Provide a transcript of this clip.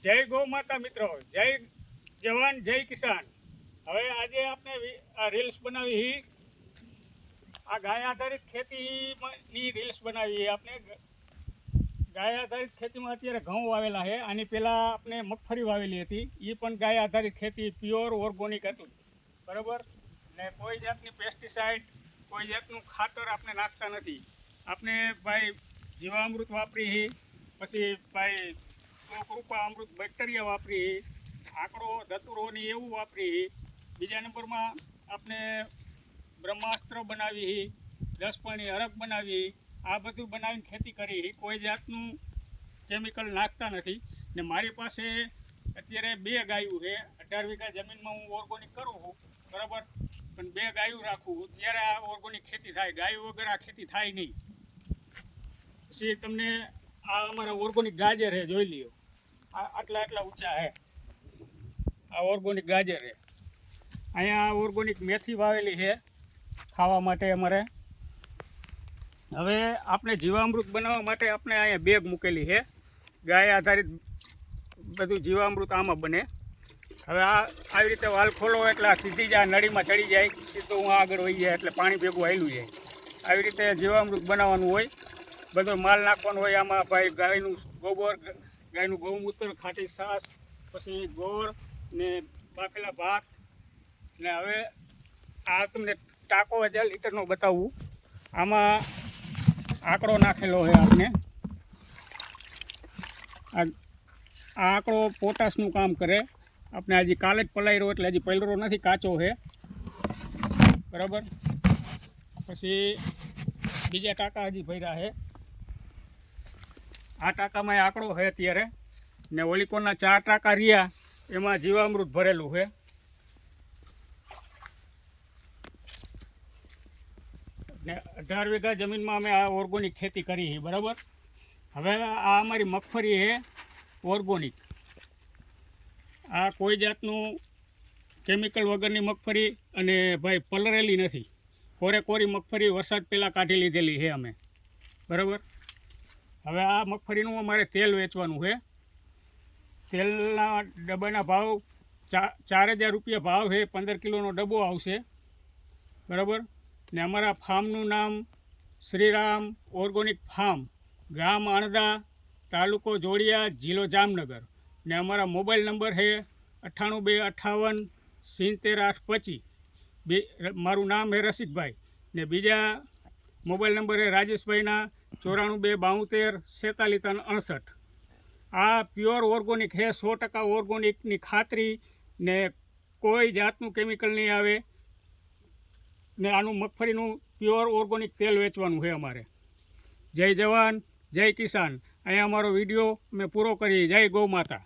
જય ગૌ માતા મિત્રો, જય જવાન, જય કિસાન। હવે આજે આપણે આ રીલ્સ બનાવી, આ ગાય આધારિત ખેતીની રીલ્સ બનાવી। આપણે ગાય આધારિત ખેતીમાં અત્યારે ઘઉં વાવેલા છે। આની પહેલાં આપણે મગફળી વાવેલી હતી, એ પણ ગાય આધારિત ખેતી પ્યોર ઓર્ગોનિક હતું, બરાબર ને કોઈ જાતની પેસ્ટિસાઇડ, કોઈ જાતનું ખાતર આપણે નાખતા નથી। આપણે ભાઈ જીવામૃત વાપરી, પછી ભાઈ કૃપા અમૃત બેક્ટેરિયા વાપરી, આંકડો ધતુરોની એવું વાપરી। બીજા નંબરમાં આપણે બ્રહ્માસ્ત્ર બનાવી, 10 પાણી અરગ બનાવી, આ બધું બનાવીને ખેતી કરી। કોઈ જાતનું કેમિકલ નાખતા નથી ને મારી પાસે અત્યારે 2 ગાયું છે। 18 વીઘા જમીનમાં હું ઓર્ગોનિક કરું છું, બરાબર, પણ 2 ગાયું રાખું ત્યારે આ ઓર્ગોનિક ખેતી થાય। ગાયું વગર આ ખેતી થાય નહીં। પછી તમને આ અમારા ઓર્ગોનિક ગાજર છે, જોઈ લ્યો, આટલા ઊંચા છે, આ ઓર્ગોનિક ગાજર છે। અહીંયા ઓર્ગોનિક મેથી વાવેલી છે ખાવા માટે અમારે। હવે આપણે જીવામૃત બનાવવા માટે આપણે અહીંયા બેગ મૂકેલી છે, ગાય આધારિત બધું જીવામૃત આમાં બને। હવે આવી રીતે વાલ ખોલો એટલે આ સીધી જ આ નળીમાં ચડી જાય, સીધું હું આગળ વહી જાય એટલે પાણી ભેગું હાલ્યું જાય। આવી રીતે જીવામૃત બનાવવાનું હોય, બધો માલ નાખવાનો હોય આમાં। ભાઈ ગાયનું ગોબર, ગાયનું ગૌમૂત્ર, ખાટી છાશ, પછી ગોળ ને બાફેલા ભાત ને। હવે આ તમને ટાંકો 1000 લીટરનો બતાવું। આમાં આંકડો નાખેલો છે આપણે। આ આંકડો પોટાશનું કામ કરે। આપણે હજી કાલે જ પલાળ્યો એટલે હજી પલળો નથી, કાચો છે, બરાબર। પછી બીજા ટાંકા હજી ભર્યા છે। આ ટાંકામાં આંકડો છે અત્યારે ને ઓલિકોના 4 ટાંકા રહ્યા, એમાં જીવામૃત ભરેલું છે। ને 18 વીઘા જમીનમાં અમે આ ઓર્ગોનિક ખેતી કરી છે, બરાબર। હવે આ અમારી મગફળી છે ઓર્ગોનિક। આ કોઈ જાતનું કેમિકલ વગરની મગફળી અને ભાઈ પલળેલી નથી, કોરી મગફળી વરસાદ પહેલાં કાઢી લીધેલી છે અમે, બરાબર। હવે આ મગફળીનું અમારે તેલ વેચવાનું છે। તેલના ડબ્બાના ભાવ 4000 રૂપિયા ભાવ છે, 15 કિલોનો ડબ્બો આવશે, બરાબર। ને અમારા ફાર્મનું નામ શ્રીરામ ઓર્ગોનિક ફાર્મ, ગામ આણદા, તાલુકો જોડિયા, જિલ્લો જામનગર। ને અમારા મોબાઈલ નંબર છે 98 58 70 825। મારું નામ છે રસિકભાઈ ને બીજા મોબાઈલ નંબર છે રાજેશભાઈના 94 72 47 368। આ પ્યોર ઓર્ગોનિક છે, 100% ઓર્ગોનિકની ખાતરી ને કોઈ જાતનું કેમિકલ નહીં આવે ને આનું મગફળીનું પ્યોર ઓર્ગોનિક તેલ વેચવાનું છે અમારે। જય જવાન, જય કિસાન। અહીંયા અમારો વિડીયો અમે પૂરો કરી। જય ગૌ માતા।